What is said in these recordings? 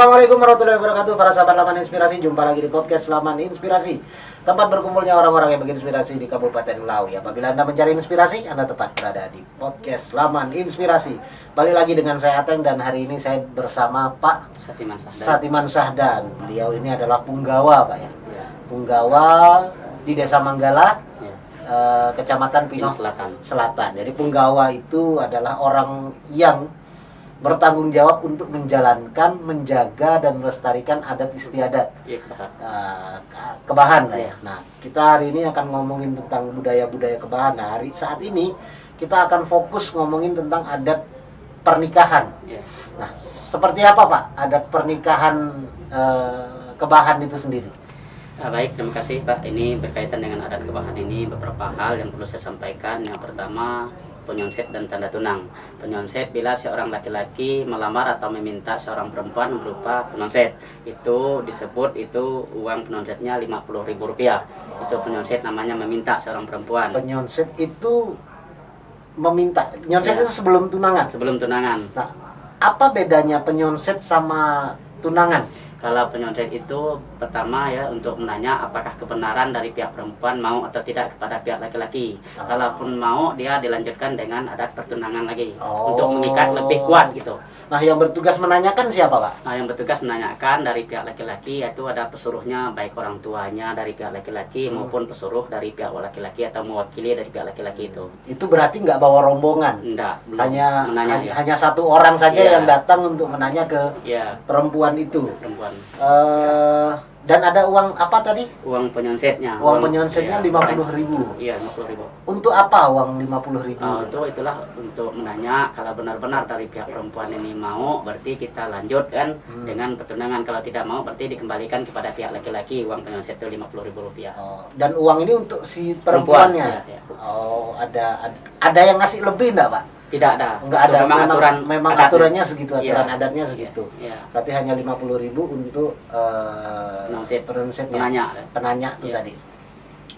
Assalamualaikum warahmatullahi wabarakatuh. Para sahabat Laman Inspirasi, jumpa lagi di podcast Laman Inspirasi, tempat berkumpulnya orang-orang yang menginspirasi di Kabupaten Melawi. Apabila Anda mencari inspirasi, Anda tepat berada di podcast Laman Inspirasi. Balik lagi dengan saya Ateng, dan hari ini saya bersama Pak Satiman Sahdan. Beliau ini adalah punggawa, Pak ya. Punggawa di Desa Manggala, Kecamatan Pinang Selatan. Jadi punggawa itu adalah orang yang bertanggung jawab untuk menjalankan, menjaga, dan melestarikan adat istiadat Kebahan lah ya. Nah, kita hari ini akan ngomongin tentang budaya-budaya Kebahan. Nah, saat ini kita akan fokus ngomongin tentang adat pernikahan. Nah, seperti apa Pak adat pernikahan Kebahan itu sendiri? Baik, terima kasih Pak. Ini berkaitan dengan adat Kebahan ini beberapa hal yang perlu saya sampaikan. Yang pertama, penyonset dan tanda tunang. Penyonset bila seorang laki-laki melamar atau meminta seorang perempuan berupa penyonset. Itu disebut uang penyonsetnya Rp50.000. Itu penyonset, namanya meminta seorang perempuan. Penyonset itu meminta. Penyonset itu sebelum tunangan. Sebelum tunangan. Nah, apa bedanya penyonset sama tunangan? Kalau penyonset itu pertama ya untuk menanya apakah kebenaran dari pihak perempuan mau atau tidak kepada pihak laki-laki. Kalaupun mau, dia dilanjutkan dengan adat pertunangan lagi untuk mengikat lebih kuat gitu. Nah, yang bertugas menanyakan siapa Pak? Nah, yang bertugas menanyakan dari pihak laki-laki yaitu ada pesuruhnya, baik orang tuanya dari pihak laki-laki maupun pesuruh dari pihak laki-laki atau mewakili dari pihak laki-laki itu. Itu berarti nggak bawa rombongan? Enggak, hanya satu orang saja yang datang untuk menanya ke perempuan itu. Dan ada uang apa tadi? Uang penyonsetnya. Uang penyonsetnya Rp50.000. Iya, Rp50.000. Untuk apa uang Rp50.000? Itulah untuk menanya kalau benar-benar dari pihak perempuan ini mau, berarti kita lanjutkan dengan pertunangan. Kalau tidak mau, berarti dikembalikan kepada pihak laki-laki uang penyonset itu Rp50.000. Dan uang ini untuk si perempuannya. Ya. Ada yang ngasih lebih enggak Pak? Tidak ada. Enggak ada. Memang aturannya segitu, adatnya segitu. Berarti hanya Rp50.000 untuk penanya itu tadi.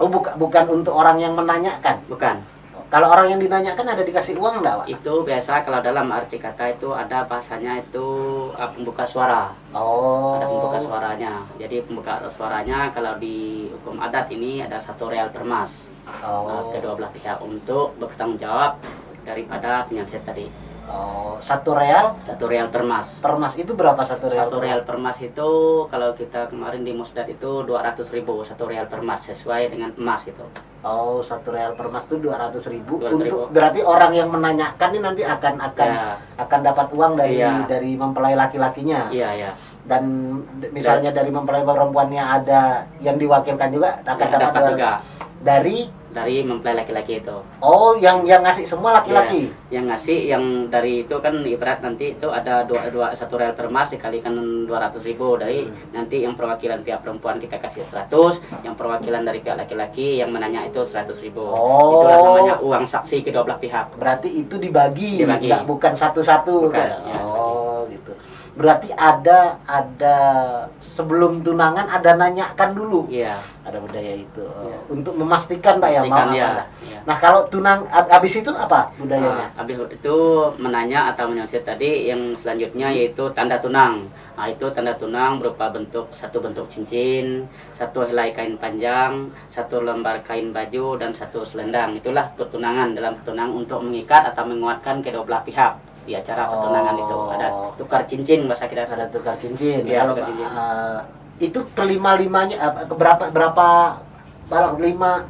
Oh, bukan untuk orang yang menanyakan. Bukan. Kalau orang yang dinanyakan ada dikasih uang enggak, Pak? Itu biasa kalau dalam arti kata itu ada bahasanya itu pembuka suara. Ada pembuka suaranya. Jadi pembuka suaranya kalau di hukum adat ini ada Rp1 per mas. Kedua belah pihak untuk bertanggung jawab daripada penyonset tadi. Rp1 per mas. Per mas itu berapa Rp1? Rp1 per mas itu kalau kita kemarin di Musdat itu Rp200.000, Rp1 per mas sesuai dengan emas gitu. Rp1 per mas itu Rp200.000. Untuk berarti orang yang menanyakan ini nanti akan dapat uang dari mempelai laki-lakinya. Iya. Dan misalnya dari mempelai perempuannya ada yang diwakilkan juga akan dapat juga dari mempelai laki-laki itu. Yang ngasih semua laki-laki. Yang ngasih yang dari itu kan ibarat nanti itu ada Rp1 per mas dikalikan Rp200.000 dari nanti yang perwakilan pihak perempuan kita kasih 100, yang perwakilan dari pihak laki-laki yang menanya itu Rp100.000. Itulah namanya uang saksi kedua belah pihak. Berarti itu dibagi. Bukan satu-satu. Gitu. Berarti ada sebelum tunangan ada nanyakan dulu. Iya. Ada budaya itu. Untuk memastikan Pak ya mau apa. Iya. Nah, kalau habis itu apa budayanya? Habis itu menanya atau menyonset tadi yang selanjutnya yaitu tanda tunang. Nah, itu tanda tunang berupa satu bentuk cincin, satu helai kain panjang, satu lembar kain baju, dan satu selendang. Itulah pertunangan. Dalam pertunangan untuk mengikat atau menguatkan kedua belah pihak. Di acara pertunangan itu ada tukar cincin, bahasa kita ada tukar cincin. Ya, kalau itu kelima-limanya berapa barang, lima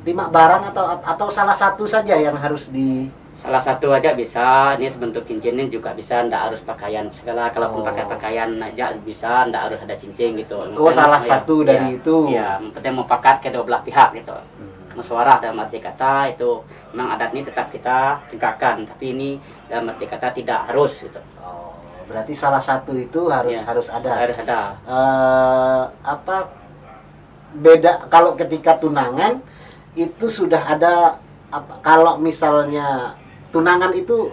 barang atau salah satu saja yang harus salah satu aja bisa. Ini sebentuk cincinnya juga bisa, ndak harus pakaian segala. Kalaupun pakai pakaian aja bisa, ndak harus ada cincin gitu. Salah satu dari itu. Iya, penting mempakat kedua belah pihak gitu. Musyawarah dalam arti kata itu memang adat ini tetap kita tegakkan, tapi ini dalam arti kata tidak harus gitu. Berarti salah satu itu harus ada. Harus ada. Beda kalau ketika tunangan itu sudah ada kalau misalnya tunangan itu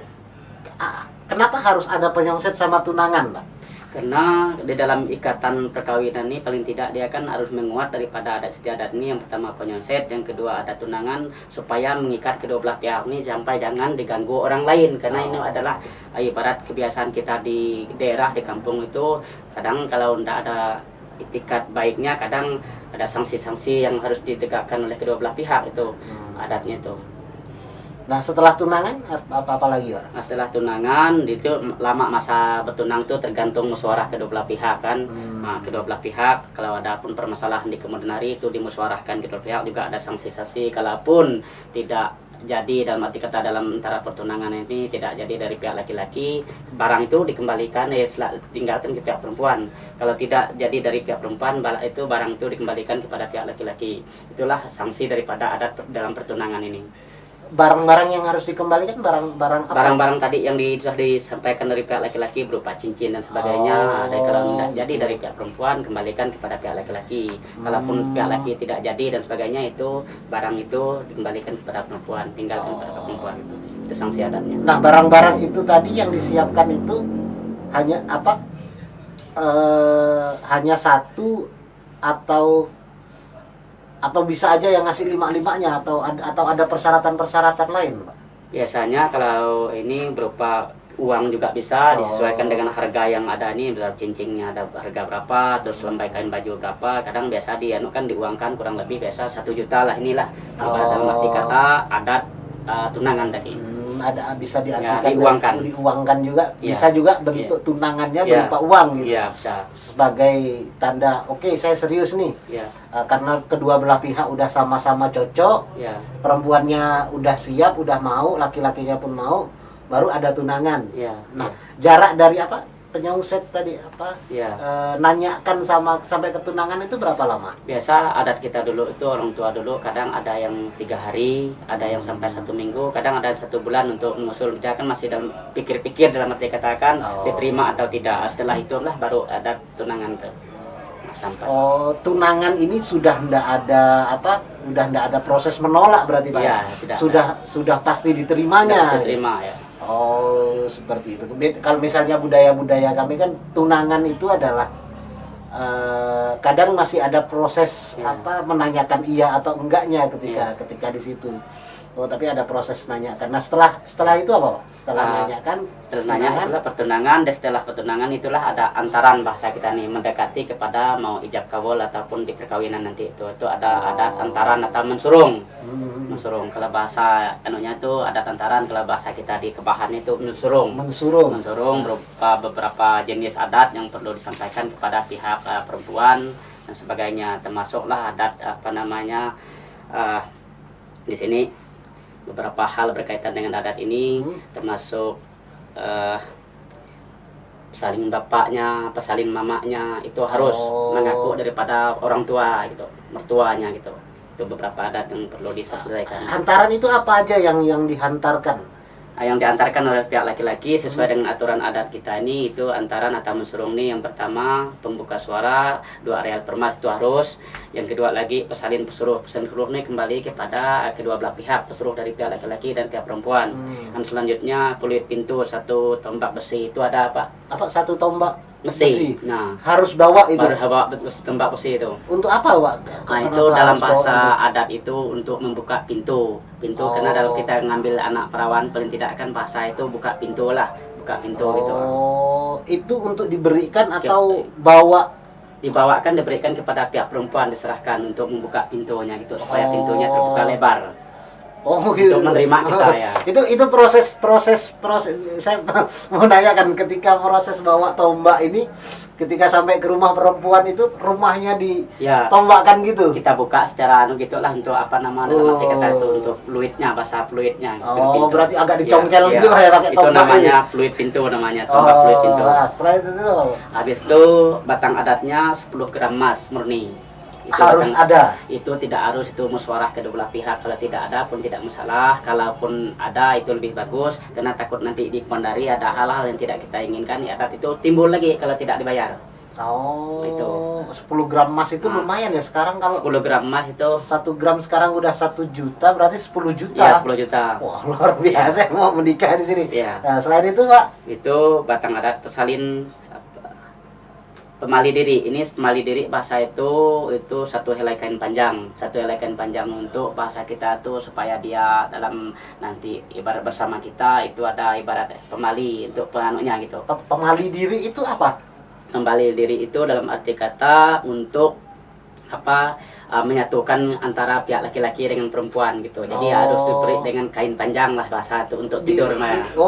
kenapa harus ada penyonset sama tunangan, Pak? Karena di dalam ikatan perkawinan ini paling tidak dia kan harus menguat daripada adat istiadat ini. Yang pertama penyonset, yang kedua adat tunangan, supaya mengikat kedua belah pihak ini sampai jangan diganggu orang lain. Karena ini adalah ibarat kebiasaan kita di daerah, di kampung itu kadang kalau tidak ada itikat baiknya, kadang ada sanksi-sanksi yang harus ditegakkan oleh kedua belah pihak itu adatnya itu. Nah setelah tunangan apa lagi Pak? Nah, setelah tunangan itu lama masa bertunang itu tergantung musyawarah kedua belah pihak kan. Nah, kedua belah pihak kalau ada pun permasalahan di kemudian hari itu dimusyawarahkan kedua pihak, juga ada sanksi-sanksi. Kalaupun tidak jadi dalam arti kata dalam antara pertunangan ini tidak jadi dari pihak laki-laki, barang itu dikembalikan tinggalkan ke pihak perempuan. Kalau tidak jadi dari pihak perempuan, barang itu dikembalikan kepada pihak laki-laki. Itulah sanksi daripada adat dalam pertunangan ini. Barang-barang yang harus dikembalikan barang-barang apa? Barang-barang tadi yang sudah disampaikan dari pihak laki-laki berupa cincin dan sebagainya. Dan kalau tidak jadi dari pihak perempuan, kembalikan kepada pihak laki-laki. Kalaupun pihak laki tidak jadi dan sebagainya, itu barang itu dikembalikan kepada perempuan, tinggalkan kepada perempuan. Itu sanksi adatnya. Nah barang-barang itu tadi yang disiapkan itu hanya apa? Hanya satu atau bisa aja yang ngasih 5-5-nya atau ada persyaratan-persyaratan lain, Pak? Biasanya kalau ini berupa uang juga bisa disesuaikan dengan harga yang ada ini, misalnya cincinnya ada harga berapa, terus lembai kain baju berapa. Kadang biasa kan diuangkan kurang lebih biasa 1 juta lah, inilah dalam arti kata adat tunangan tadi. Ada bisa diartikan diuangkan juga, bisa juga bentuk tunangannya berupa uang gitu. Iya, bisa. Sebagai tanda oke, saya serius nih. Karena kedua belah pihak udah sama-sama cocok. Perempuannya udah siap, udah mau, laki-lakinya pun mau, baru ada tunangan. Nah, jarak dari penyongset tadi nanyakan sampai ke tunangan itu berapa lama? Biasa adat kita dulu itu orang tua dulu kadang ada yang 3 hari, ada yang sampai 1 minggu, kadang ada 1 bulan untuk mengusul. Dia kan masih dalam pikir-pikir dalam arti katakan diterima atau tidak. Setelah itulah baru adat tunangan tuh sampai. Tunangan ini sudah ndak ada proses menolak berarti Pak? Iya, tidak sudah pasti diterimanya. Diterima ya. Seperti itu. Kalau misalnya budaya-budaya kami kan tunangan itu adalah kadang masih ada proses menanyakan iya atau enggaknya ketika di situ. Tapi ada proses nanyakan. Nah setelah itu apa Pak? Setelah nanyakan, setelah pertunangan, dan setelah pertunangan itulah ada antaran bahasa kita nih, mendekati kepada mau ijab kabul ataupun di perkawinan nanti itu ada antaran atau mensurung. Mensurung kalau bahasa anunya itu ada antaran, kalau bahasa kita di Kebahan itu mensurung berupa beberapa jenis adat yang perlu disampaikan kepada pihak perempuan dan sebagainya, termasuklah adat di sini beberapa hal berkaitan dengan adat ini, termasuk pesalin bapaknya, pesalin mamanya itu harus mengaku daripada orang tua gitu, mertuanya gitu. Itu beberapa adat yang perlu diselesaikan. Hantaran itu apa aja yang dihantarkan? Yang diantarkan oleh pihak laki-laki sesuai dengan aturan adat kita ini, itu antaran atau mensurung nih. Yang pertama pembuka suara, 2 areal permas itu harus. Yang kedua lagi pesalin pesuruh nih kembali kepada kedua belah pihak, pesuruh dari pihak laki-laki dan pihak perempuan. Dan selanjutnya peluit pintu 1 tombak besi itu ada apa? 1 tombak besi. Nah, harus bawa itu. Harus bawa tombak besi itu. Untuk apa, Pak? Nah, itu dalam bahasa adat itu untuk membuka pintu. Karena kalau kita ngambil anak perawan paling tidak kan bahasa itu buka pintu gitu. Itu untuk diberikan atau dibawakan, diberikan kepada pihak perempuan, diserahkan untuk membuka pintunya gitu, supaya pintunya terbuka lebar. Gitu. Untuk menerima kita ya. Itu proses saya mau nanyakan, ketika proses bawa tombak ini, ketika sampai ke rumah perempuan itu rumahnya ditombakkan gitu. Kita buka secara gitulah untuk nanti kata itu untuk fluidnya, bahasa fluidnya. Berarti agak dicongkel gitu ya pakai tombak. Itu namanya fluid pintu namanya, tombak fluid pintu. Setelah itu habis itu batang adatnya 10 gram emas murni. Itu harus ada. Itu tidak harus, itu musyawarah kedua belah pihak. Kalau tidak ada pun tidak masalah. Kalaupun ada itu lebih bagus, karena takut nanti dipondari ada hal-hal yang tidak kita inginkan. Adat itu timbul lagi kalau tidak dibayar. Itu 10 gram emas itu lumayan ya sekarang. Kalau 10 gram emas itu 1 gram sekarang udah 1 juta, berarti 10 juta. Ya, 10 juta. Wah, luar biasa mau menikah di sini. Ya. Nah, selain itu Pak, itu batang adat pesalin pemali diri. Ini pemali diri bahasa itu satu helai kain panjang. Satu helai kain panjang untuk bahasa kita tuh supaya dia dalam nanti ibarat bersama kita itu ada ibarat pemali untuk penganunya gitu. Pemali diri itu apa? Pemali diri itu dalam arti kata untuk menyatukan antara pihak laki-laki dengan perempuan gitu. Jadi harus diberi dengan kain panjang lah bahasa itu untuk tidur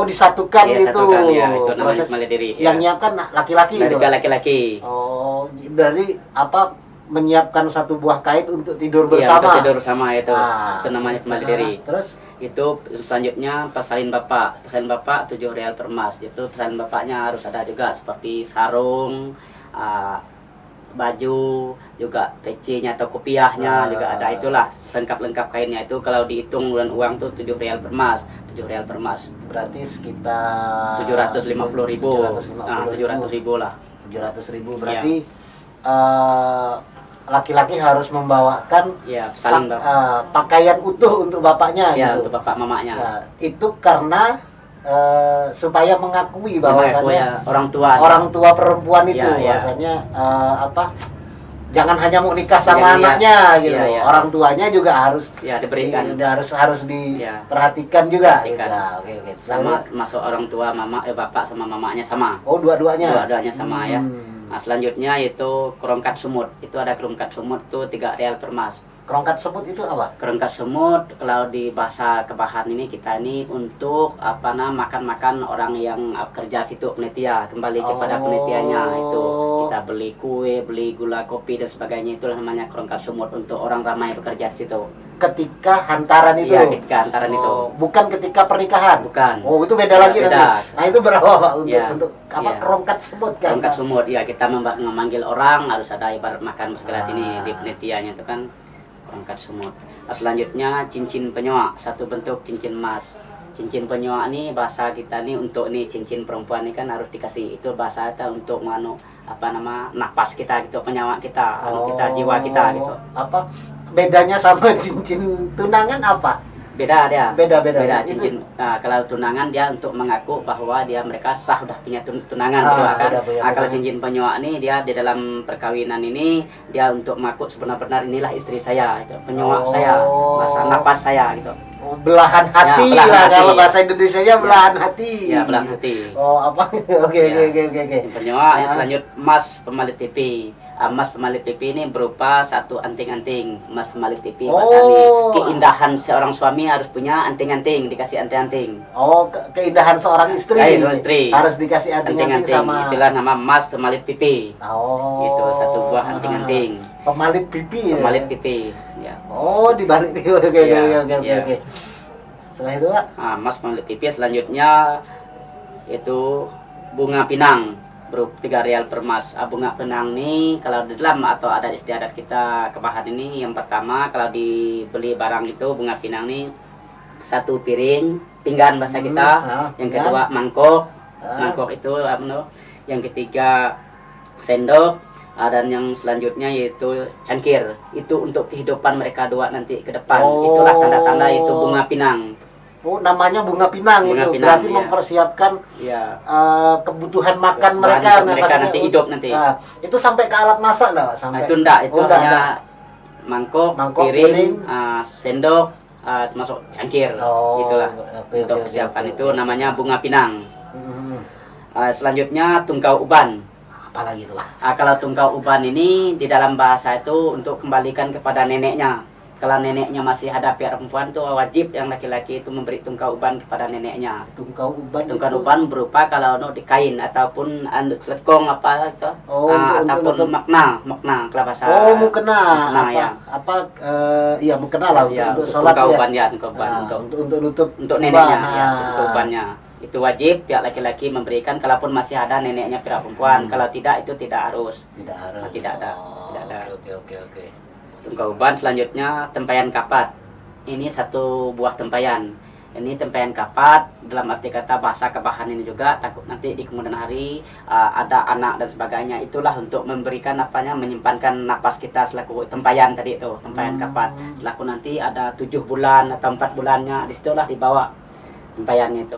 disatukan ya, gitu. Satukan, ya, itu namanya Proses pemali diri. Yang nyiapkan laki-laki dari itu. laki-laki. Oh, berarti menyiapkan satu buah kain untuk tidur Iya, bersama. untuk tidur bersama itu. Itu namanya pemali diri. Terus Itu selanjutnya pesalin bapak. Pesalin bapak 7 real per mas. Itu pesalin bapaknya harus ada juga seperti sarung, baju, juga pecinya atau kopiahnya juga ada. Itulah lengkap-lengkap kainnya itu kalau dihitung bulan uang tuh 7 real per mas. 7 real per mas. Berarti sekitar 750.000. 700.000 lah. 700.000 berarti laki-laki harus membawakan Ya, pesalin bapak. pakaian utuh untuk bapaknya Ya, gitu. untuk bapak mamanya. Nah, itu karena supaya mengakui bahwasanya orang tua perempuan itu Ya. bahwasanya jangan hanya mau nikah sama Jadi, anaknya gitu. ya. Orang tuanya juga harus diberikan. harus diperhatikan juga. Perhatikan. Gitu. Oke. Sama masuk orang tua bapak sama mamanya sama. Oh, dua-duanya. Dua-duanya sama ya. Nah, selanjutnya itu kerongkat sumut. Itu ada kerongkat sumut tuh 3 real per mas. Kerongkat semut itu apa? Kerongkat semut kalau di bahasa Kebahan ini kita ini untuk makan-makan orang yang kerja situ penitia, kembali kepada penitiannya itu kita beli kue, beli gula, kopi dan sebagainya, itulah namanya kerongkat semut untuk orang ramai bekerja di situ. Ketika hantaran itu. Iya, ketika hantaran itu. Bukan ketika pernikahan. Bukan. Oh, itu beda lagi beda. nanti. Nah, itu berapa Pak untuk Iya. kerongkat semut kan? Kerongkat semut ya, kita memanggil orang harus ada ibarat makan segala ini di penitiannya itu kan. Kerongkat semut. Selanjutnya cincin penyoak, satu bentuk cincin emas. Cincin penyoak ini bahasa kita nih untuk cincin perempuan ini kan harus dikasih, itu bahasa kita untuk napas kita gitu, penyawa kita, kita jiwa kita gitu. Apa bedanya sama cincin tunangan apa? Beda dia. Beda. Cincin. Nah, kalau tunangan dia untuk mengaku bahwa mereka sah udah punya tunangan gitu kan. Kalau cincin penyoak ini dia di dalam perkawinan ini dia untuk mengaku sebenar-benar inilah istri saya, itu penyoak saya, bahasa napas saya gitu. Belahan hati belahan lah hati. Kalau bahasa Indonesianya belahan hati. Ya, belahan hati. Oh, apa? Oke. Penyoak yang selanjut emas pemalit pipi. Emas pemalit pipi ini berupa satu anting-anting. Emas pemalit pipi bahasa ini keindahan seorang suami harus punya anting-anting, dikasih anting-anting. Oh, keindahan seorang istri. Ya, istri. Harus dikasih anting-anting sama. Itulah nama emas pemalit pipi. Oh. Itu satu buah anting-anting. Pemalit pipi. Pemalit pipi. Ya. Oh, dibalik itu. Oke. Setelah itu, Pak? Emas pemalit pipi selanjutnya itu bunga pinang. 3 real per mas. Bunga pinang ini kalau di dalam atau ada istiadat kita Kebahan ini, yang pertama kalau dibeli barang itu bunga pinang ini satu piring pinggan bahasa kita, yang kedua mangkok itu yang ketiga sendok, dan yang selanjutnya yaitu cangkir. Itu untuk kehidupan mereka dua nanti ke depan. Itulah tanda-tanda itu bunga pinang. Oh, namanya bunga pinang bunga itu. Pinang, berarti mempersiapkan kebutuhan makan mereka mereka nanti hidup nanti. Itu sampai ke alat masak enggak, Pak? Sampai. Itu enggak, itu hanya mangkok, piring, sendok, termasuk cangkir. Itulah untuk persiapan itu namanya bunga pinang. Selanjutnya tungkau uban. Apalagi itu, Pak? Kalau tungkau uban ini di dalam bahasa itu untuk kembalikan kepada neneknya. Kalau neneknya masih ada pihak perempuan tuh wajib yang laki-laki itu memberi tungkau uban kepada neneknya. Tungkau uban berupa kalau di kain ataupun selekong apa gitu. Ataupun makna kalau bahasa. Mukena. Mukena lah untuk sholat tungkau ya. Uban ya, tungkau uban untuk nutup untuk neneknya ya, tungkau ubannya. Itu wajib pihak laki-laki memberikan kalaupun masih ada neneknya pihak perempuan. Kalau tidak itu tidak harus. Tidak ada. Oke. Tungkau uban selanjutnya tempayan kapat. Ini satu buah tempayan. Ini tempayan kapat dalam arti kata bahasa Kebahan ini juga takut nanti di kemudian hari ada anak dan sebagainya. Itulah untuk memberikan menyimpankan napas kita selaku tempayan tadi itu, tempayan kapat. Selaku nanti ada 7 bulan atau 4 bulannya, disitulah dibawa tempayannya itu.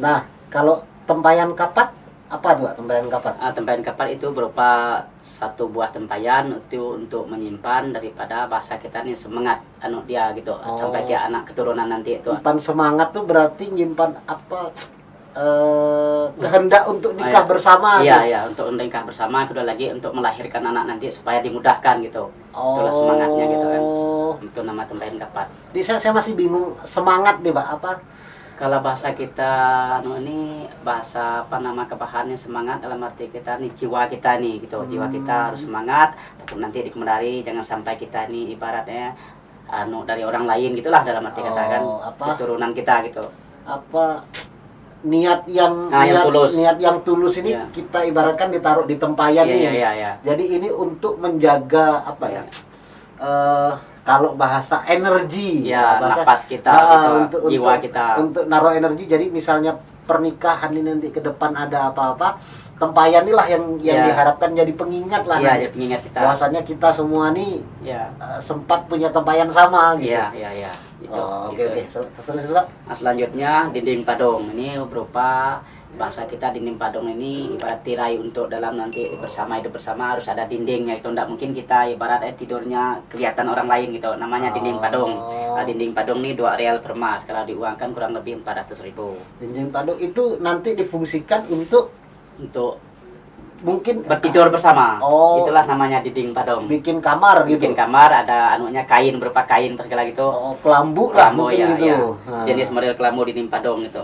Nah, kalau tempayan kapat Apa tuh tempayan kapat? Tempayan kapat itu berupa satu buah tempayan itu untuk menyimpan daripada bahasa kita nih semangat dia gitu sampai ke anak keturunan nanti itu. Nyimpan semangat tuh berarti nyimpan apa? Kehendak untuk nikah bersama. Iya, iya, untuk nikah bersama, kedua lagi untuk melahirkan anak nanti supaya dimudahkan gitu. Itulah semangatnya gitu kan. Itu nama tempayan kapat. Jadi saya masih bingung semangat nih Pak, apa? Kalau bahasa kita ini bahasa apa nama kebahannya semangat dalam arti kita nih jiwa kita nih gitu. Jiwa kita harus semangat, tapi nanti dikemendari jangan sampai kita nih ibaratnya dari orang lain gitulah dalam arti kata kan keturunan kita gitu. Apa niat yang tulus ini kita ibaratkan ditaruh di tempayan nih. Jadi ini untuk menjaga apa ya? Kalau bahasa energi, bahasa napas kita, untuk jiwa kita. Untuk naruh energi. Jadi misalnya pernikahan ini nanti ke depan ada apa-apa, tempayan inilah yang diharapkan jadi pengingat lah. Jadi pengingat kita. Bahwasanya kita semua nih sempat punya tempayan sama gitu. Iya. Oke. Selanjutnya dinding padong ini berupa bahasa kita dinding padong ini ibarat tirai untuk dalam nanti hidup bersama harus ada dindingnya itu tidak mungkin kita ibarat tidurnya kelihatan orang lain gitu namanya dinding padong. Dinding padong ini 2 real per mas kalau diuangkan kurang lebih 400.000. Dinding padong itu nanti difungsikan untuk mungkin bertidur bersama. Itulah namanya dinding padong. Bikin kamar gitu. Bikin kamar ada anunya kain berupa kain segala gitu. Kelambu lah mungkin gitu. Jenis model kelambu dinding padong gitu.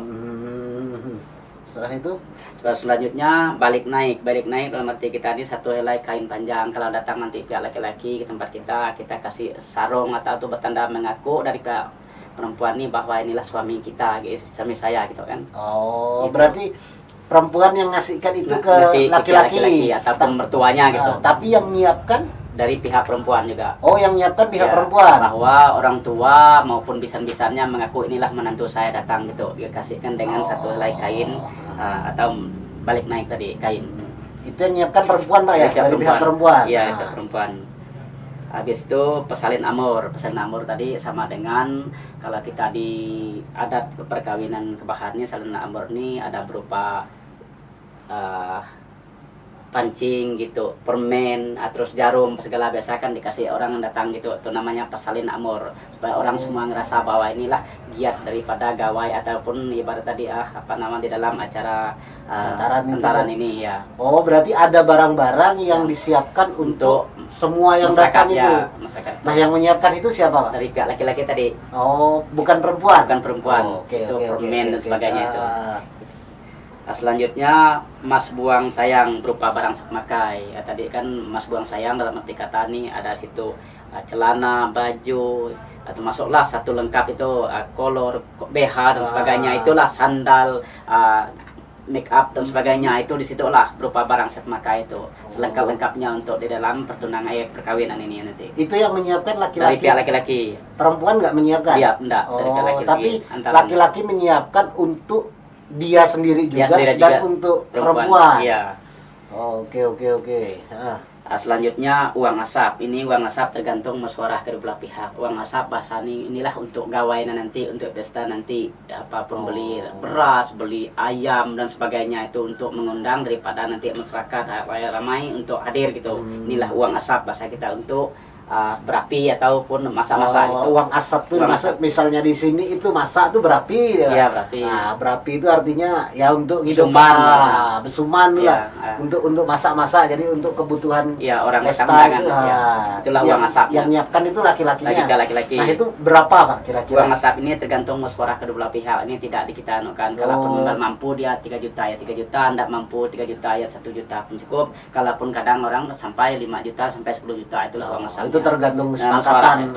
Setelah itu selanjutnya balik naik dalam arti kita ini satu helai kain panjang. Kalau datang nanti pihak laki-laki ke tempat kita kasih sarung atau itu bertanda mengaku dari pihak perempuan ini bahwa inilah suami kita, suami saya gitu kan. Gitu. Berarti perempuan yang ngasihkan itu ke laki-laki ataupun mertuanya gitu. Tapi yang menyiapkan dari pihak perempuan juga. Yang menyiapkan pihak perempuan. Bahwa orang tua maupun bisan-bisannya mengaku inilah menantu saya datang gitu. Dia kasihkan dengan satu helai kain atau balik naik tadi kain. Itu yang menyiapkan perempuan Pak ya? Dari pihak perempuan. Iya, itu perempuan. Habis itu pesalin amur tadi sama dengan kalau kita di adat perkawinan kebahannya salin amur ini ada berupa pancing gitu, permen, terus jarum segala biasa kan dikasih orang yang datang gitu. Itu namanya pesalin amur supaya orang semua ngerasa bahwa inilah giat daripada gawai ataupun ibarat tadi di dalam acara tentaran ini ya. Berarti ada barang-barang yang disiapkan untuk semua yang datang itu. Nah, yang menyiapkan itu siapa Pak? Dari pihak laki-laki tadi. Bukan perempuan. Itu permen dan sebagainya itu. Selanjutnya mas buang sayang berupa barang semakai. Tadi kan mas buang sayang dalam arti kata nih ada situ celana, baju, atau masuklah satu lengkap itu kolor, BH dan sebagainya. Itulah sandal, make up dan sebagainya. Itu disitulah berupa barang semakai itu. Selengkap-lengkapnya untuk di dalam pertunangan perkawinan ini nanti. Itu yang menyiapkan laki-laki. Dari pihak laki-laki. Perempuan nggak menyiapkan? Iya, enggak. Dari pihak laki-laki. Tapi laki-laki menyiapkan untuk dia sendiri juga dan untuk perempuan. Iya. Oke. Selanjutnya uang asap. Ini uang asap tergantung musyawarah kedua belah pihak. Uang asap bahasa inilah untuk gawainya nanti, untuk pesta nanti apapun beli beras, beli ayam dan sebagainya itu untuk mengundang daripada nanti masyarakat ramai untuk hadir gitu. Inilah uang asap bahasa kita untuk berapi ataupun masak-masak gitu. Uang asap tuh masuk misalnya di sini itu masak tuh berapi. Iya, berapi. Nah, berapi itu artinya ya untuk hidup besuman lah. Untuk masak-masak jadi untuk kebutuhan orang pesta itu. Itulah uang asap. Yang nyiapkan itu laki-lakinya. Laki-laki. Nah, itu berapa Pak kira-kira? Uang asap ini tergantung musyawarah kedua belah pihak. Ini tidak kita anukan. Kalaupun mampu dia 3 juta ya 3 juta, tidak mampu 3 juta ya 1 juta pun cukup. Kalaupun kadang orang sampai 5 juta sampai 10 juta itulah uang asap. Itu tergantung kesepakatan.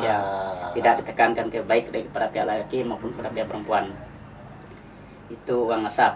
Tidak ditekankan ke baik dari kepada pihak laki maupun kepada pihak perempuan. Itu uang asap.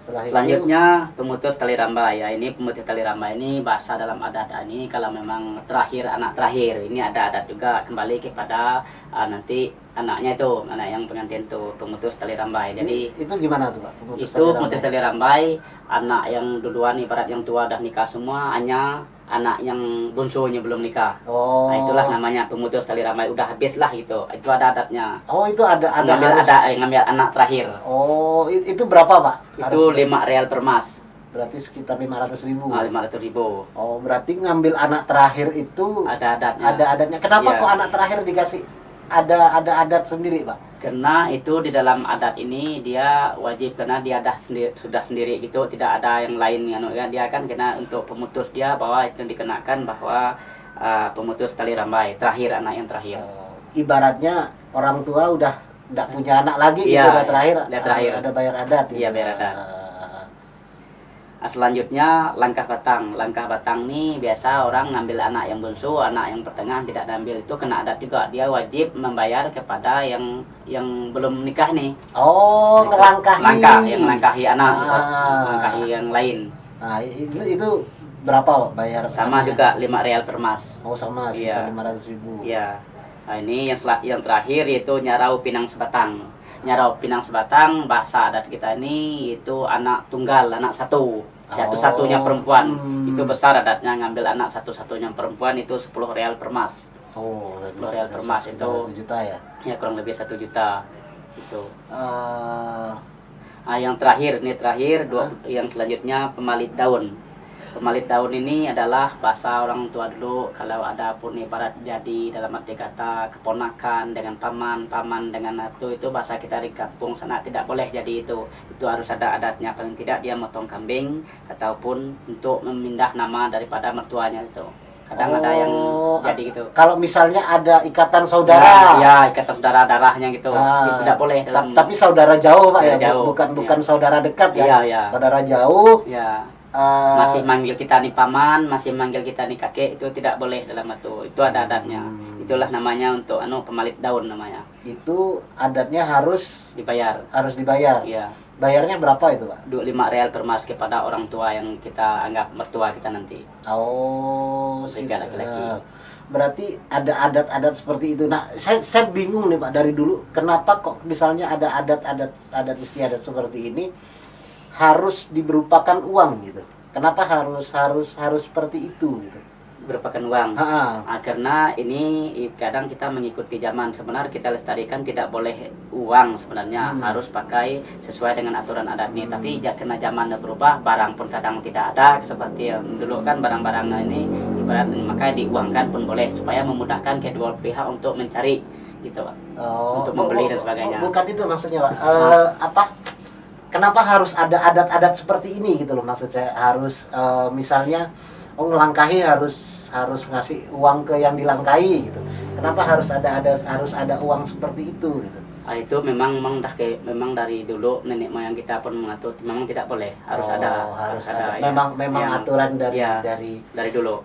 Selanjutnya pemutus tali ramba ya. Ini pemutus tali ramba ini bahasa dalam adat ini kalau memang terakhir anak terakhir. Ini ada adat juga kembali kepada nanti anaknya itu, anak yang pengantin itu pemutus tali rambai. Jadi itu gimana tuh Pak? itu pemutus tali rambai, anak yang duluan ibarat yang tua udah nikah semua, hanya anak yang bungsunya belum nikah. Oh. Nah, itulah namanya pemutus tali rambai, udah habis lah gitu. Itu ada adatnya. Oh, itu ada Ngambil harus. ngambil anak terakhir. Oh, itu berapa Pak? Itu 5 real per mas. Berarti sekitar 500.000. 500.000. Oh, berarti ngambil anak terakhir itu Ada adatnya. ada adatnya. Kenapa Iya. kok anak terakhir dikasih ada adat sendiri, Pak? Karena itu di dalam adat ini dia wajib, karena dia sudah sendiri gitu, tidak ada yang lain ya, dia kan kena untuk pemutus dia bahwa itu dikenakan bahwa pemutus tali rambai terakhir, anak yang terakhir. Ibaratnya orang tua udah tidak punya anak lagi, Iya, itu udah terakhir, udah terakhir. ada bayar adat. Iya, bayar adat. Selanjutnya langkah batang. Langkah batang nih biasa orang ngambil anak yang bungsu, anak yang pertengahan tidak diambil, itu kena adat juga. Dia wajib membayar kepada yang belum nikah nih. Oh, ngelangkahi. Melangkahi anak, gitu. Ah. Melangkahi yang lain. Nah, itu berapa Pak, bayar? Sama anaknya? juga 5 real per mas. Oh, sama Iya. sekitar 500.000. Iya. Nah, ini yang terakhir yaitu nyarau pinang sebatang. Nyarau pinang sebatang bahasa adat kita ini itu anak tunggal, anak satu. Satu-satunya perempuan. Itu besar adatnya, ngambil anak satu-satunya perempuan itu 10 real per mas. Oh, 10 real per mas itu 1 juta ya. ya kurang lebih 1 juta. Itu. Eh, Yang terakhir, yang selanjutnya pemalit daun. Pemalit daun ini adalah bahasa orang tua dulu, kalau ada pun ibarat jadi dalam arti kata keponakan dengan paman dengan itu bahasa kita di kampung sana tidak boleh jadi itu harus ada adatnya, paling tidak dia motong kambing ataupun untuk memindah nama daripada mertuanya itu. Kadang ada yang jadi gitu. Kalau misalnya ada ikatan saudara. Ya, ikatan saudara darahnya gitu. Itu tidak boleh dalam. Tapi saudara jauh Pak ya, Jauh. bukan saudara dekat ya. Iya, iya. Saudara jauh. Ya. Masih manggil kita nih paman, masih manggil kita nih kakek, itu tidak boleh dalam itu ada adatnya. Itulah namanya untuk pemalit daun namanya. Itu adatnya harus Dibayar. Iya. Bayarnya berapa itu Pak? 5 real per mas kepada orang tua yang kita anggap mertua kita nanti. Oh, Sehingga laki-laki. Berarti ada adat-adat seperti itu. Nah, saya bingung nih Pak, dari dulu kenapa kok misalnya ada adat istiadat seperti ini harus diberupakan uang gitu. Kenapa harus seperti itu gitu? Berupakan uang. Ha-ha. Karena ini kadang kita mengikuti zaman. Sebenarnya kita lestarikan tidak boleh uang sebenarnya, harus pakai sesuai dengan aturan adat ini. Tapi karena zaman berubah, barang pun kadang tidak ada seperti yang dulu kan, barang-barang ini ibarat makanya diuangkan pun boleh supaya memudahkan kedua pihak untuk mencari gitu Pak. Untuk membeli dan sebagainya. Bukan itu maksudnya Pak. Kenapa harus ada adat-adat seperti ini gitu loh, maksud saya harus misalnya ngelangkahi harus ngasih uang ke yang dilangkahi gitu. Kenapa harus ada uang seperti itu gitu? Itu memang dari dulu nenek moyang kita pun mengatur, memang tidak boleh, harus ada. Memang aturan dari dulu.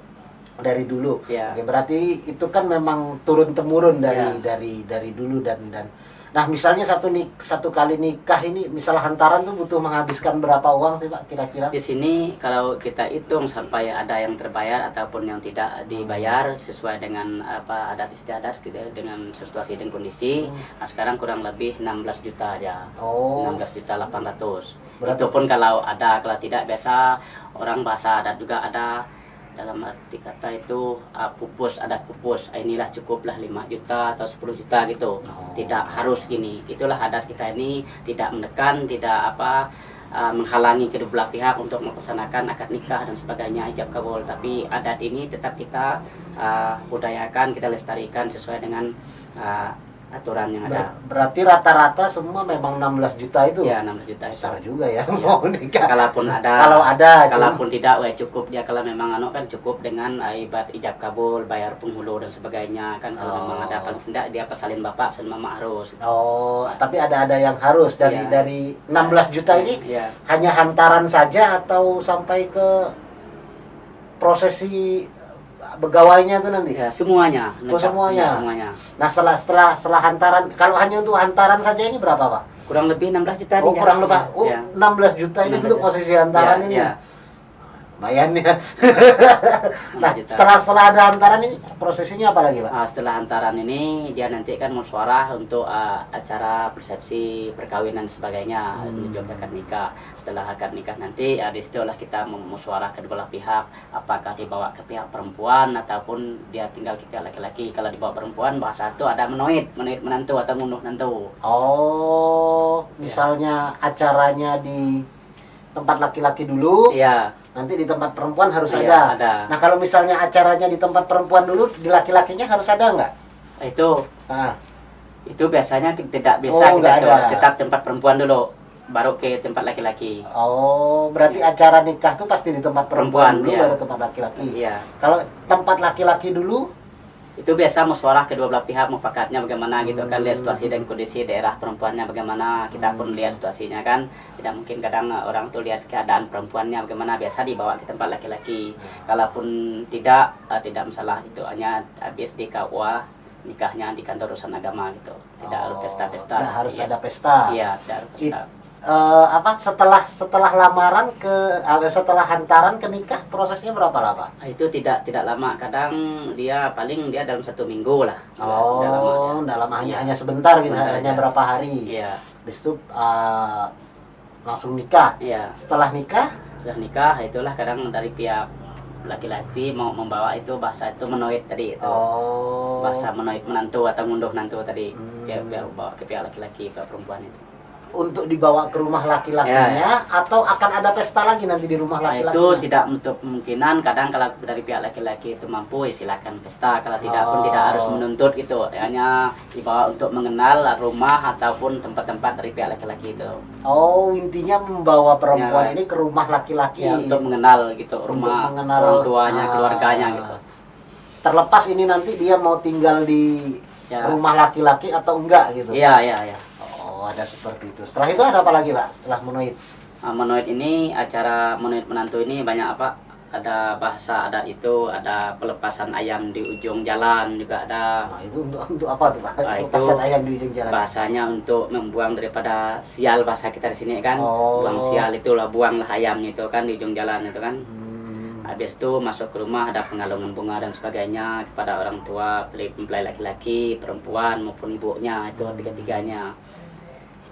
Dari dulu. Ya. Oke, berarti itu kan memang turun temurun dari dulu dan nah, misalnya satu kali nikah ini, misal hantaran tuh butuh menghabiskan berapa uang sih Pak kira-kira? Di sini kalau kita hitung sampai ada yang terbayar ataupun yang tidak dibayar sesuai dengan adat istiadat gitu, dengan situasi dan kondisi. Nah, sekarang kurang lebih 16 juta aja. 16.800.000. Itu pun kalau tidak biasa orang bahasa adat juga ada. Dalam arti kata itu adat pupus, inilah cukuplah 5 juta atau 10 juta gitu. Tidak harus gini. Itulah adat kita ini, tidak menekan, tidak menghalangi kedua belah pihak untuk melaksanakan akad nikah dan sebagainya, ijab kabul. Tapi adat ini tetap kita budayakan, kita lestarikan sesuai dengan aturan yang ada. Berarti rata-rata semua memang 16 juta itu? Ya, 16 juta itu. Besar juga ya, mau nikah. Kalaupun tidak, cukup dia kalau memang kan cukup dengan ijab kabul, bayar penghulu dan sebagainya kan. Kalau memang ada paling tidak dia pesalin bapak, pesalin mama harus. Tapi ada yang harus dari 16 juta ini hanya hantaran saja atau sampai ke prosesi begawainya tuh nanti? Ya, semuanya. Semuanya. Ya, semuanya. Nah, setelah hantaran, kalau hanya untuk hantaran saja ini berapa Pak? Kurang lebih 16 juta. Kurang lebih 16 juta ini untuk posisi hantaran ini. Ya. lumayan ya. 6 Nah, juta. setelah ada hantaran ini prosesinya apa lagi, Pak? Setelah hantaran ini dia nanti kan musyawarah untuk acara persepsi perkawinan sebagainya, menuju ke akad nikah. Setelah akad nikah nanti di situlah kita musyawarah kedua belah pihak, apakah dibawa ke pihak perempuan ataupun dia tinggal ke pihak laki-laki. Kalau dibawa perempuan bahasa itu ada menoid menantu atau ngunduh nantu. Oh, misalnya acaranya di tempat laki-laki dulu, Iya, nanti di tempat perempuan harus iya, ada. ada. Nah, kalau misalnya acaranya di tempat perempuan dulu, di laki-lakinya harus ada nggak? Itu Nah, itu biasanya tidak bisa Oh, kita nggak ada. tetap tempat perempuan dulu, baru ke tempat laki-laki. oh, berarti acara nikah tuh pasti di tempat perempuan Perempuan, dulu, iya. baru tempat laki-laki. Iya. Kalau tempat laki-laki dulu, Itu biasa musyawarah kedua belah pihak mufakatnya bagaimana gitu kan, lihat situasi dan kondisi daerah perempuannya bagaimana, kita pun lihat situasinya kan. Tidak mungkin kadang orang tuh lihat keadaan perempuannya bagaimana, biasa dibawa ke tempat laki-laki. Kalaupun tidak masalah, itu hanya habis di KUA nikahnya di kantor urusan agama gitu, tidak harus pesta-pesta. nggak harus Iya. ada pesta. Iya, tidak harus pesta. Setelah lamaran setelah hantaran ke nikah, prosesnya berapa lama? Itu tidak lama, kadang dia paling dia dalam 1 minggu lah. Tidak lama, ya. Nggak lama, hanya sebentar gitu, Sebentar hanya aja. berapa hari. Iya, Habis itu langsung nikah. iya. Setelah nikah, Sudah nikah, itulah kadang dari pihak laki-laki mau membawa itu bahasa itu menoid tadi itu. Bahasa menoid menantu atau ngunduh nantu tadi. Dia bawa ke pihak laki-laki, pihak perempuan itu. untuk dibawa ke rumah laki-lakinya atau akan ada pesta lagi nanti di rumah Nah, laki-lakinya? itu tidak menutup kemungkinan, kadang kalau dari pihak laki-laki itu mampu, ya silakan pesta. Kalau tidak pun tidak harus menuntut gitu. Hanya dibawa untuk mengenal rumah ataupun tempat-tempat dari pihak laki-laki itu. Oh, intinya membawa perempuan Ya. ini ke rumah laki-laki. Ya, untuk mengenal gitu rumah mengenal, orang tuanya, keluarganya gitu. Terlepas ini nanti dia mau tinggal di Ya. rumah laki-laki atau enggak gitu. Iya, iya, iya. Oh, ada seperti itu. Setelah itu ada apa lagi, Pak? Setelah menoid. Menoid ini, acara menoid menantu ini banyak apa? Ada bahasa adat itu, ada pelepasan ayam di ujung jalan juga ada. Nah, itu untuk apa tuh, Pak? Nah, itu Lepasan ayam di ujung jalan. Bahasanya untuk membuang daripada sial, bahasa kita di sini kan. Oh. Buang sial itulah, buanglah ayamnya itu kan di ujung jalan itu kan. Habis itu masuk ke rumah ada pengalungan bunga dan sebagainya kepada orang tua, mempelai laki-laki, perempuan maupun ibunya, itu tiga-tiganya.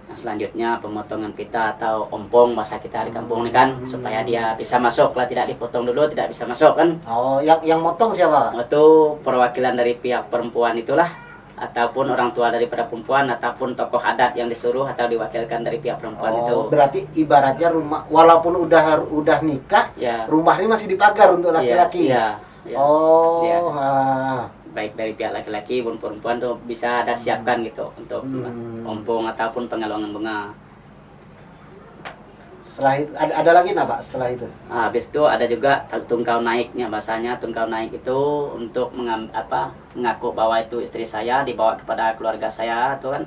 Nah, selanjutnya pemotongan pita atau ompong bahasa kita di kampung ini kan, supaya dia bisa masuk. Kalau tidak dipotong dulu tidak bisa masuk kan. Oh, yang motong siapa? Itu perwakilan dari pihak perempuan itulah, ataupun orang tua daripada perempuan, ataupun tokoh adat yang disuruh atau diwakilkan dari pihak perempuan itu. Berarti ibaratnya rumah walaupun udah nikah, Ya. rumah ini masih dipagar untuk laki-laki. Iya, iya. Oh, Iya. ah. Baik dari pihak laki-laki maupun perempuan tuh bisa ada siapkan gitu untuk ompong ataupun pengalungan bunga. Setelah itu ada lagi nggak, Pak? Setelah itu? Nah, habis itu ada juga tungkau naiknya, bahasanya tungkau naik itu untuk mengaku bahwa itu istri saya, dibawa kepada keluarga saya itu kan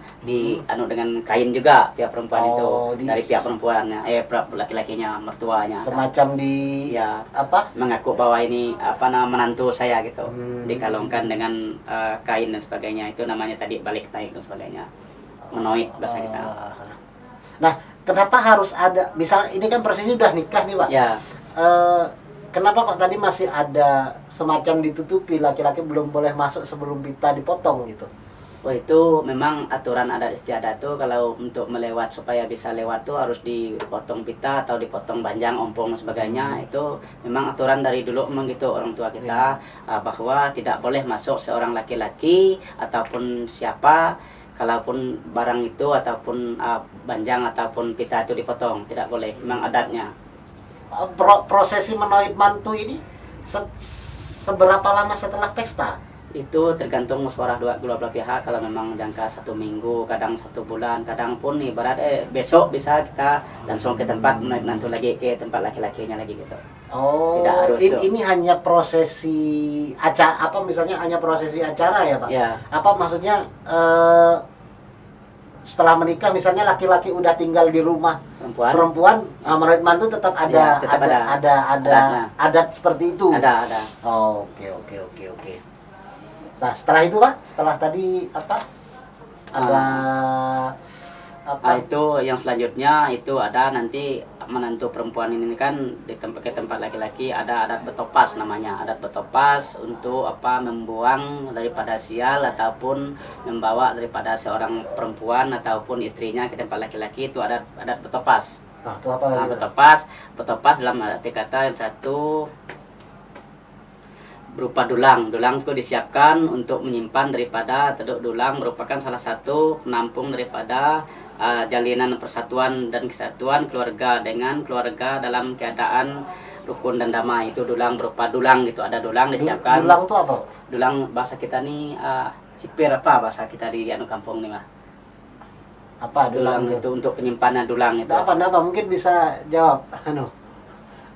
anu dengan kain juga pihak perempuan itu dari pihak perempuannya, laki-lakinya, mertuanya. Semacam Ya, apa? mengaku bahwa ini menantu saya gitu. Dikalungkan dengan kain dan sebagainya, itu namanya tadi balik naik dan sebagainya. Menoid bahasa kita. Nah, kenapa harus ada? Misal ini kan prosesnya udah nikah nih, Pak. Ya. Kenapa kok tadi masih ada semacam ditutupi, laki-laki belum boleh masuk sebelum pita dipotong gitu? Oh, itu memang aturan adat istiadat tuh, kalau untuk melewat supaya bisa lewat tuh harus dipotong pita atau dipotong banjang, ompong dan sebagainya. Itu memang aturan dari dulu memang gitu orang tua kita, bahwa tidak boleh masuk seorang laki-laki ataupun siapa, kalaupun barang itu ataupun banjang ataupun pita itu dipotong, tidak boleh, memang adatnya. Prosesi menoid mantu ini seberapa lama setelah pesta? Itu tergantung musyawarah dua belah pihak. Kalau memang jangka 1 minggu, kadang 1 bulan, kadang pun ibarat besok bisa kita langsung ke tempat menoid mantu lagi, ke tempat laki-lakinya lagi gitu. Oh, Tidak harus ini hanya prosesi acara, misalnya hanya prosesi acara ya, Pak? Ya. Apa maksudnya setelah menikah misalnya laki-laki udah tinggal di rumah perempuan, menurut mantu tetap ada, Ya, tetap ada adatnya. adat seperti itu. Ada. Oh, oke. Nah, setelah itu, Pak, setelah tadi apa? Ada apa? Itu yang selanjutnya itu ada nanti menantu perempuan ini kan di tempat laki-laki ada adat betopas namanya. Adat betopas untuk membuang daripada sial ataupun membawa daripada seorang perempuan ataupun istrinya ke tempat laki-laki, itu adat betopas. Nah, itu apa lagi? Betopas dalam arti kata yang satu berupa dulang. Dulang itu disiapkan untuk menyimpan daripada dulang merupakan salah satu penampung daripada jalinan persatuan dan kesatuan keluarga dengan keluarga dalam keadaan rukun dan damai. Itu dulang, berupa dulang gitu, ada dulang disiapkan. Dulang itu apa? Dulang bahasa kita nih sipir, apa bahasa kita di anu kampung nih mah. Apa Dulang itu untuk penyimpanan dulang itu. Apa mungkin bisa jawab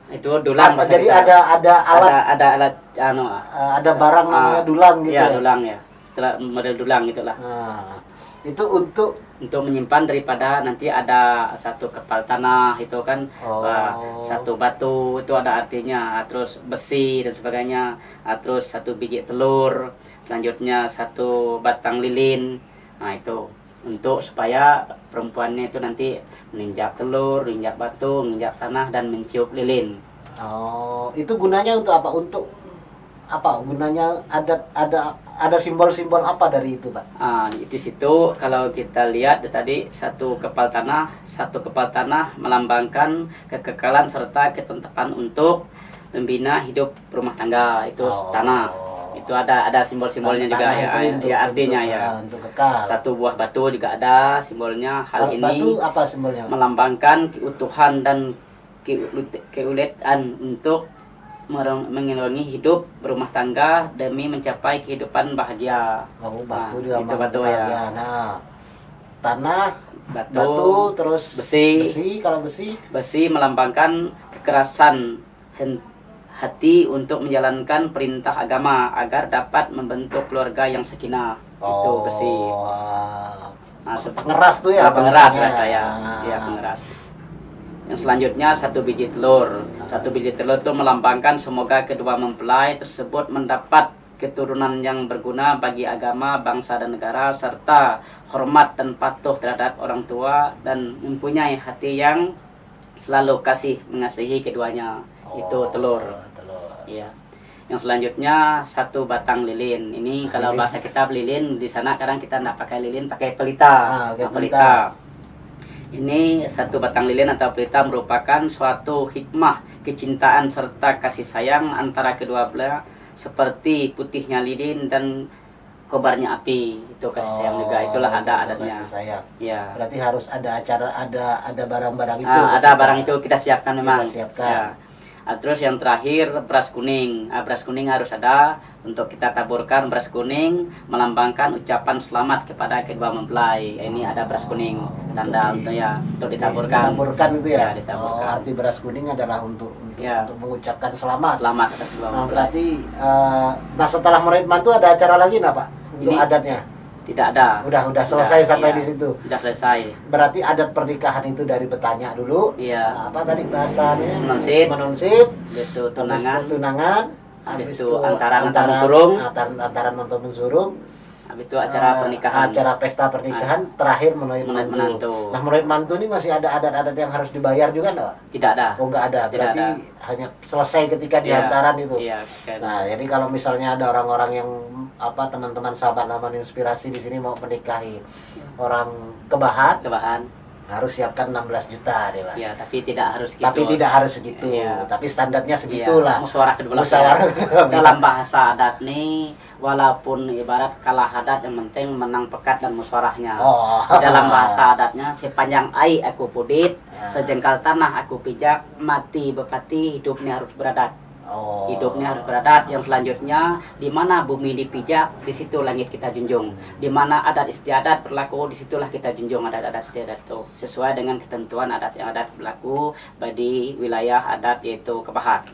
Itu dulang. jadi ada alat ada barang namanya dulang gitu ya. Dulang ya. Setelah model dulang itulah. Nah, itu untuk menyimpan daripada nanti ada satu kepal tanah itu kan, satu batu itu ada artinya, terus besi dan sebagainya, terus satu biji telur, selanjutnya satu batang lilin. Nah itu untuk supaya perempuannya itu nanti menginjak telur, menginjak batu, menginjak tanah dan mencium lilin. Itu gunanya untuk apa? Untuk apa? Gunanya ada simbol-simbol apa dari itu, Pak? Di situ kalau kita lihat tadi satu kepal tanah melambangkan kekekalan serta ketentuan untuk membina hidup rumah tangga, itu tanah. Itu ada simbol-simbolnya juga ya, artinya untuk kekal. Satu buah batu juga ada simbolnya. Hal ini batu apa simbolnya? melambangkan keutuhan dan keuletan untuk mengiringi hidup berumah tangga demi mencapai kehidupan bahagia. Batu itu batu ya. Nah, tanah, batu, terus besi. Kalau besi melambangkan kekerasan hati untuk menjalankan perintah agama agar dapat membentuk keluarga yang sakinah. Itu besi. Pengeras tuh ya? Pengeras saya. Iya, pengeras. Yang selanjutnya satu biji telur. Satu biji telur itu melambangkan semoga kedua mempelai tersebut mendapat keturunan yang berguna bagi agama, bangsa dan negara, serta hormat dan patuh terhadap orang tua dan mempunyai hati yang selalu mengasihi keduanya. Itu telur. Iya. Yang selanjutnya satu batang lilin. Ini kalau bahasa kita lilin, di sana kadang kita tidak pakai lilin, pakai pelita. Pelita. Ini satu batang lilin atau pelita merupakan suatu hikmah kecintaan serta kasih sayang antara kedua belah, seperti putihnya lilin dan kobarnya api. Itu kasih sayang juga. Itulah adatnya. Ya. Berarti harus ada acara, ada barang-barang itu. Ada barang itu kita siapkan memang. Kita siapkan. Ya. Terus yang terakhir beras kuning. Beras kuning harus ada untuk kita taburkan. Beras kuning melambangkan ucapan selamat kepada kedua mempelai. Ini ada beras kuning tanda untuk ditaburkan. Ditaburkan itu ya. Ditaburkan. Arti beras kuning adalah untuk mengucapkan selamat. Selamat atas kedua mempelai. Berarti setelah meraih mantu ada acara lagi pak untuk adatnya? Tidak ada. Udah selesai sampai di situ. Sudah selesai. Berarti adat pernikahan itu dari bertanya dulu. Iya. Apa tadi bahasanya? Menunsit. Itu tunangan. Habis itu antaran mensurung. Antaran mensurung. Habis itu acara pernikahan. Acara pesta pernikahan. Terakhir menuju menantu. Nah, menuju menantu ini masih ada adat-adat yang harus dibayar juga enggak? Tidak ada. Oh, enggak ada. Berarti hanya selesai ketika di hantaran itu. Iya. Nah, jadi kalau misalnya ada orang-orang yang teman-teman sahabat Laman Inspirasi di sini mau menikahi orang kebahan harus siapkan 16 juta deh, Pak. Ya, tapi tidak harus gitu. Tapi tidak harus segitu. Ya. Tapi standarnya segitulah. Musyawarah kedua dalam bahasa adat nih, walaupun ibarat kalah adat, yang penting menang pekat dan musyawarahnya. Dalam bahasa adatnya, sepanjang ai aku pudit, sejengkal tanah aku pijak, mati bepati, hidupnya harus beradat. Hidupnya harus beradat. Yang selanjutnya, di mana bumi dipijak, di situ langit kita junjung. Di mana adat istiadat berlaku, disitulah kita junjung adat-adat istiadat itu sesuai dengan ketentuan adat yang adat berlaku di wilayah adat yaitu Kebahat.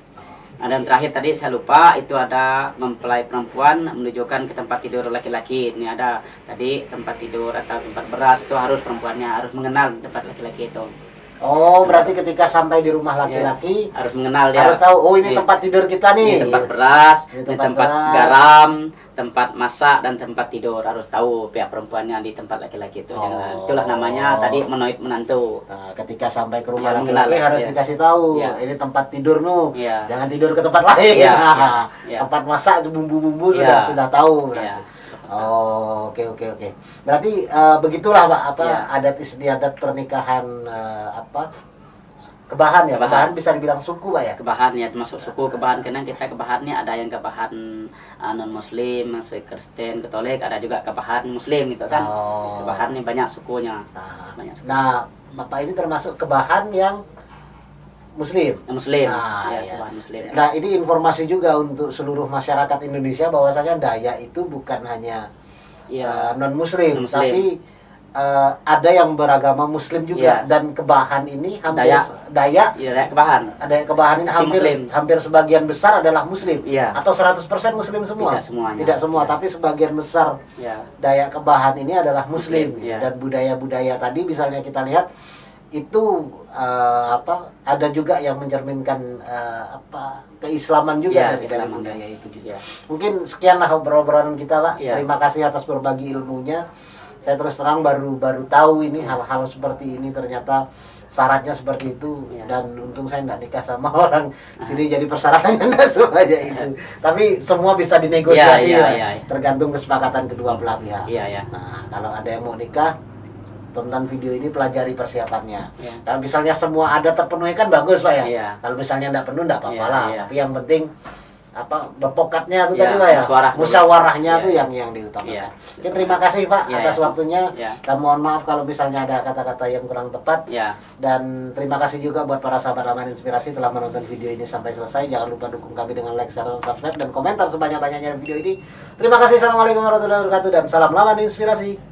Dan terakhir tadi saya lupa, itu ada mempelai perempuan menunjukkan ke tempat tidur laki-laki. Ini ada tadi tempat tidur atau tempat beras, itu harus perempuannya harus mengenal tempat laki-laki itu. Oh, berarti ketika sampai di rumah laki-laki harus mengenal dia. harus tahu, oh ini tempat tidur kita nih. Ini tempat beras, Ini ini tempat tempat beras. garam, tempat masak dan tempat tidur. Harus tahu pihak perempuannya di tempat laki-laki itu. Oh. Itulah namanya tadi menoid menantu. Nah, ketika sampai ke rumah Ya, laki-laki mengenal, harus ya. dikasih tahu, Ya. ini tempat tidur nu. Ya. Jangan tidur ke tempat lain. Ya, Nah, ya, ya. tempat masak itu bumbu-bumbu Ya. sudah tahu. Ya. Oh, oke. Berarti begitulah Pak, apa Ya. adat istiadat pernikahan kebahan ya. Kebahan bisa dibilang suku Pak ya. Kebahan ya, termasuk suku kebahan, karena kita kebahannya ada yang kebahan non muslim, Kristen, Katolik, ada juga kebahan muslim gitu kan. Oh. Kebahan ini banyak sukunya. Banyak suku. Nah, Bapak ini termasuk kebahan yang muslim. Muslim. Nah, Ya, ya. kebahan muslim. Nah, ini informasi juga untuk seluruh masyarakat Indonesia bahwasanya Dayak itu bukan hanya Iya. non muslim, Non-muslim. tapi ada yang beragama muslim juga. Iya. Dan kebahan ini hampir Dayak. Dayak Iya, kebahan. ada kebahan ini Muslim. hampir sebagian besar adalah muslim. Iya. Atau 100% muslim semua. Tidak semuanya. Tidak semua, Iya. tapi sebagian besar Ya. Dayak kebahan ini adalah muslim. Muslim, iya. Dan budaya-budaya tadi misalnya kita lihat itu ada juga yang mencerminkan keislaman juga Iya, dari keislaman. budaya itu juga. Ya. Mungkin sekianlah obrolan kita Pak. Iya. Terima kasih atas berbagi ilmunya. Saya terus terang baru tahu ini hal-hal seperti ini, ternyata syaratnya seperti itu. Iya. Dan untung saya nggak nikah sama orang sini, jadi persyaratannya nggak semuanya itu. Tapi semua bisa dinegosiasi, Iya, Pak. iya. Tergantung kesepakatan kedua belah pihak. Iya, ya. Nah, kalau ada yang mau nikah, tonton video ini, pelajari persiapannya. Iya. Kalau misalnya semua ada terpenuhi kan bagus Pak ya. Iya. Kalau misalnya nggak penuh nggak apa-apa Iya, lah. iya. Tapi yang penting berpokatnya itu Iya, tadi Pak ya. Musyawarahnya Iya. tuh yang diutamakan. Iya. Oke, terima kasih Pak Iya, atas iya. waktunya. Iya. Dan mohon maaf kalau misalnya ada kata-kata yang kurang tepat. Ya. Dan terima kasih juga buat para sahabat Laman Inspirasi telah menonton video ini sampai selesai. Jangan lupa dukung kami dengan like, share, dan subscribe, dan komentar sebanyak-banyaknya video ini. Terima kasih. Assalamualaikum warahmatullahi wabarakatuh dan salam Laman Inspirasi.